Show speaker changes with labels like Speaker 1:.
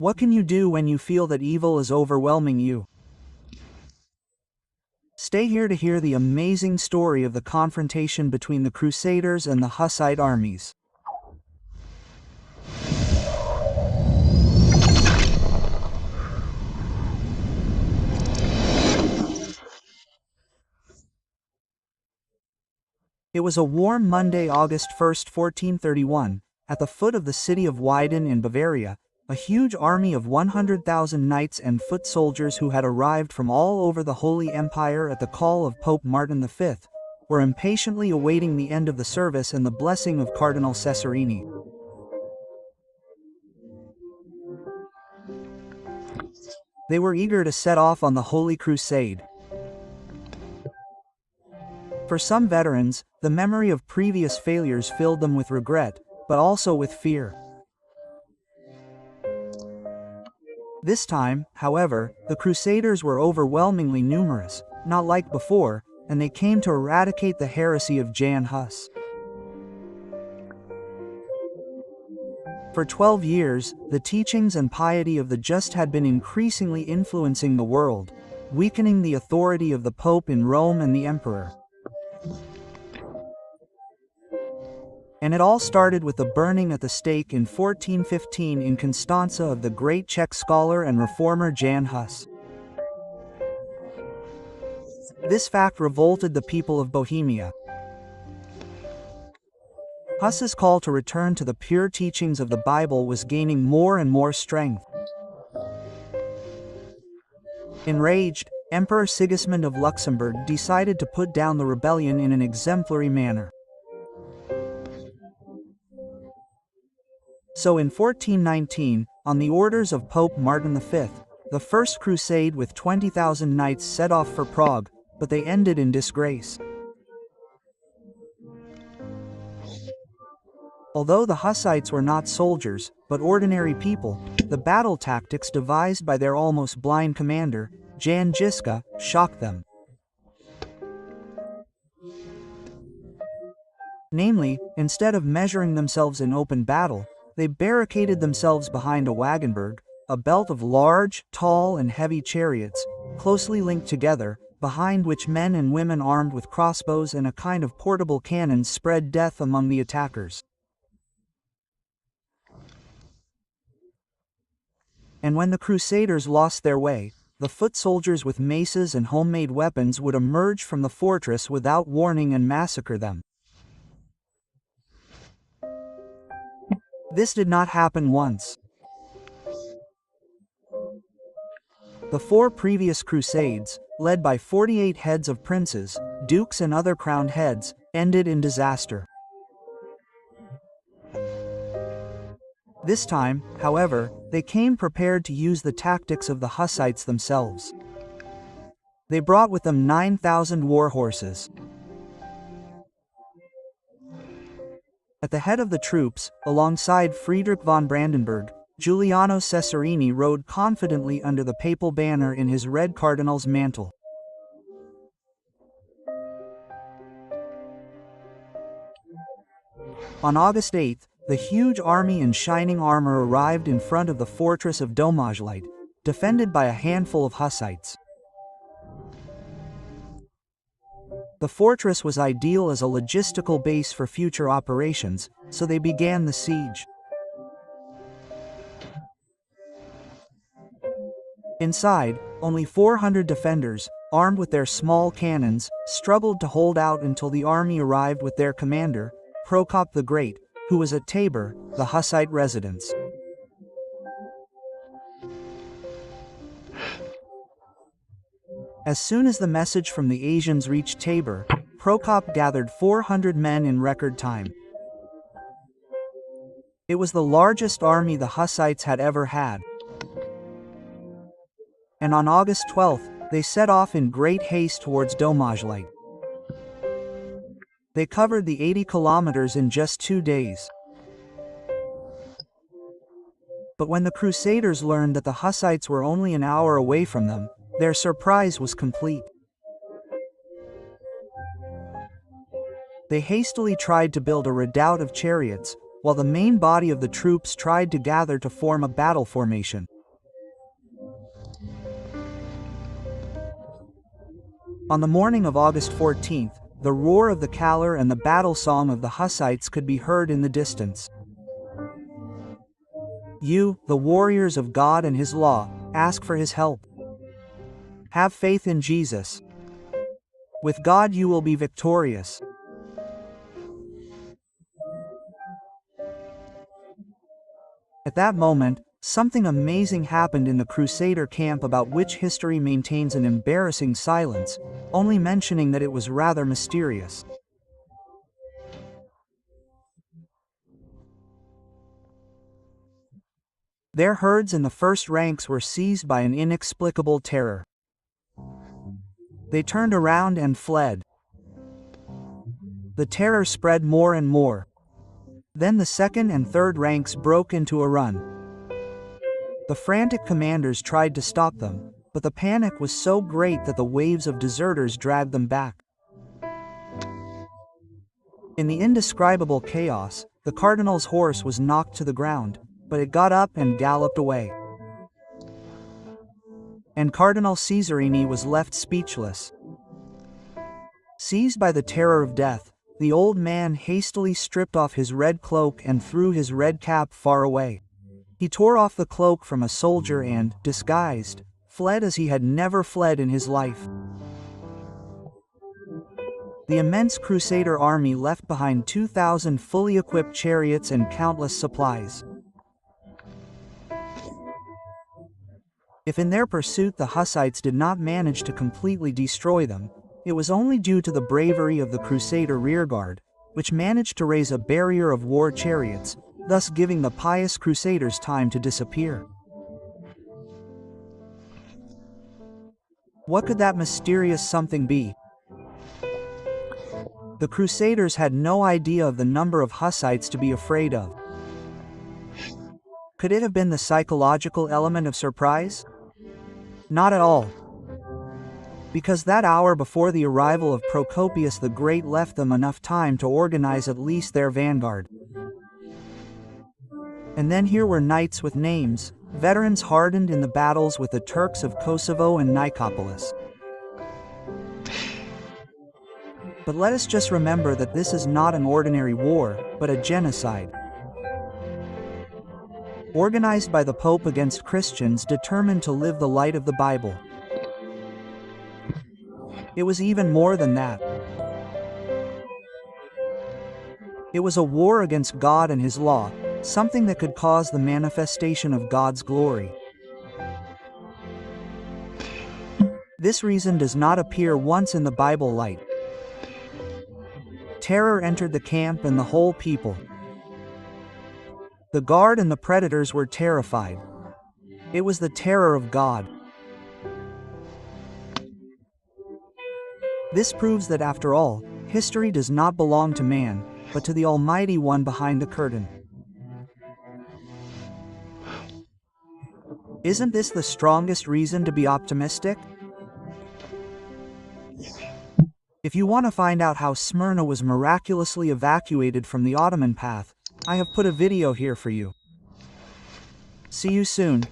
Speaker 1: What can you do when you feel that evil is overwhelming you? Stay here to hear the amazing story of the confrontation between the Crusaders and the Hussite armies. It was a warm Monday, August 1st, 1431, at the foot of the city of Weiden in Bavaria. A huge army of 100,000 knights and foot soldiers who had arrived from all over the Holy Empire at the call of Pope Martin V, were impatiently awaiting the end of the service and the blessing of Cardinal Cesarini. They were eager to set off on the Holy Crusade. For some veterans, the memory of previous failures filled them with regret, but also with fear. This time, however, the Crusaders were overwhelmingly numerous, not like before, and they came to eradicate the heresy of Jan Hus. For 12 years, the teachings and piety of the just had been increasingly influencing the world, weakening the authority of the Pope in Rome and the Emperor. And it all started with the burning at the stake in 1415 in Constanza of the great Czech scholar and reformer Jan Hus. This fact revolted the people of Bohemia. Hus's call to return to the pure teachings of the Bible was gaining more and more strength. Enraged, Emperor Sigismund of Luxembourg decided to put down the rebellion in an exemplary manner. So in 1419, on the orders of Pope Martin V, the First Crusade with 20,000 knights set off for Prague, but they ended in disgrace. Although the Hussites were not soldiers, but ordinary people, the battle tactics devised by their almost blind commander, Jan Žižka, shocked them. Namely, instead of measuring themselves in open battle, they barricaded themselves behind a wagenberg, a belt of large, tall and heavy chariots, closely linked together, behind which men and women armed with crossbows and a kind of portable cannon spread death among the attackers. And when the Crusaders lost their way, the foot soldiers with maces and homemade weapons would emerge from the fortress without warning and massacre them. This did not happen once. The 4 previous crusades, led by 48 heads of princes, dukes and other crowned heads, ended in disaster. This time, however, they came prepared to use the tactics of the Hussites themselves. They brought with them 9,000 war horses. At the head of the troops, alongside Friedrich von Brandenburg, Giuliano Cesarini rode confidently under the papal banner in his red cardinal's mantle. On August 8th, the huge army in shining armor arrived in front of the fortress of Domajlite, defended by a handful of Hussites. The fortress was ideal as a logistical base for future operations, so they began the siege. Inside, only 400 defenders, armed with their small cannons, struggled to hold out until the army arrived with their commander, Prokop the Great, who was at Tabor, the Hussite residence. As soon as the message from the Asians reached Tabor, Prokop gathered 400 men in record time. It was the largest army the Hussites had ever had. And on August 12th, they set off in great haste towards Domajlite. They covered the 80 kilometers in just 2 days. But when the Crusaders learned that the Hussites were only an hour away from them, their surprise was complete. They hastily tried to build a redoubt of chariots, while the main body of the troops tried to gather to form a battle formation. On the morning of August 14th, the roar of the caller and the battle song of the Hussites could be heard in the distance. You, the warriors of God and His law, ask for His help. Have faith in Jesus. With God you will be victorious. At that moment, something amazing happened in the Crusader camp about which history maintains an embarrassing silence, only mentioning that it was rather mysterious. Their herds in the first ranks were seized by an inexplicable terror. They turned around and fled. The terror spread more and more. Then the second and third ranks broke into a run. The frantic commanders tried to stop them, but the panic was so great that the waves of deserters dragged them back. In the indescribable chaos, the cardinal's horse was knocked to the ground, but it got up and galloped away. And Cardinal Cesarini was left speechless. Seized by the terror of death, the old man hastily stripped off his red cloak and threw his red cap far away. He tore off the cloak from a soldier and, disguised, fled as he had never fled in his life. The immense Crusader army left behind 2,000 fully equipped chariots and countless supplies. If in their pursuit the Hussites did not manage to completely destroy them, it was only due to the bravery of the Crusader rearguard, which managed to raise a barrier of war chariots, thus giving the pious Crusaders time to disappear. What could that mysterious something be? The Crusaders had no idea of the number of Hussites to be afraid of. Could it have been the psychological element of surprise? Not at all. Because that hour before the arrival of Procopius the Great left them enough time to organize at least their vanguard. And then here were knights with names, veterans hardened in the battles with the Turks of Kosovo and Nicopolis. But let us just remember that this is not an ordinary war, but a genocide. Organized by the Pope against Christians determined to live the light of the Bible. It was even more than that. It was a war against God and His law, something that could cause the manifestation of God's glory. This reason does not appear once in the Bible light. Terror entered the camp and the whole people. The guard and the predators were terrified. It was the terror of God. This proves that after all, history does not belong to man, but to the Almighty One behind the curtain. Isn't this the strongest reason to be optimistic? If you want to find out how Smyrna was miraculously evacuated from the Ottoman path, I have put a video here for you. See you soon.